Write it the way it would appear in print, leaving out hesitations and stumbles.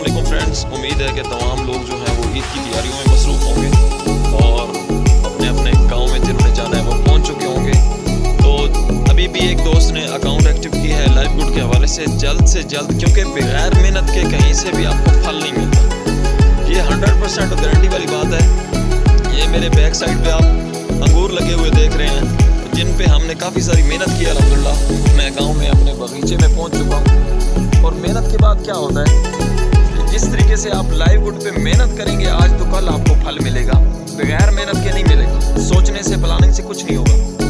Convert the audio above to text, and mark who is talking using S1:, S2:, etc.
S1: अस्सलाम वालेकुम फ्रेंड्स, उम्मीद है कि तमाम लोग जो हैं वो ईद की तैयारियों में मसरूफ़ होंगे और अपने अपने गांव में जिन्होंने जाना है वो पहुंच चुके होंगे। तो अभी भी एक दोस्त ने अकाउंट एक्टिव की है लाइव गुड के हवाले से जल्द, क्योंकि बगैर मेहनत के कहीं से भी आपको फल नहीं मिलता। ये 100% गारंटी वाली बात है। ये मेरे बैक साइड पे आप अंगूर लगे हुए देख रहे हैं जिन पे हमने काफ़ी सारी मेहनत की। अल्हम्दुलिल्लाह मैं गांव में अपने बगीचे में पहुंच चुका हूं। और मेहनत के बाद क्या होता है कि जिस तरीके से आप लाइव गुड पे मेहनत करेंगे आज तो कल आपको फल मिलेगा, बगैर मेहनत के नहीं मिलेगा। सोचने से, प्लानिंग से कुछ नहीं होगा।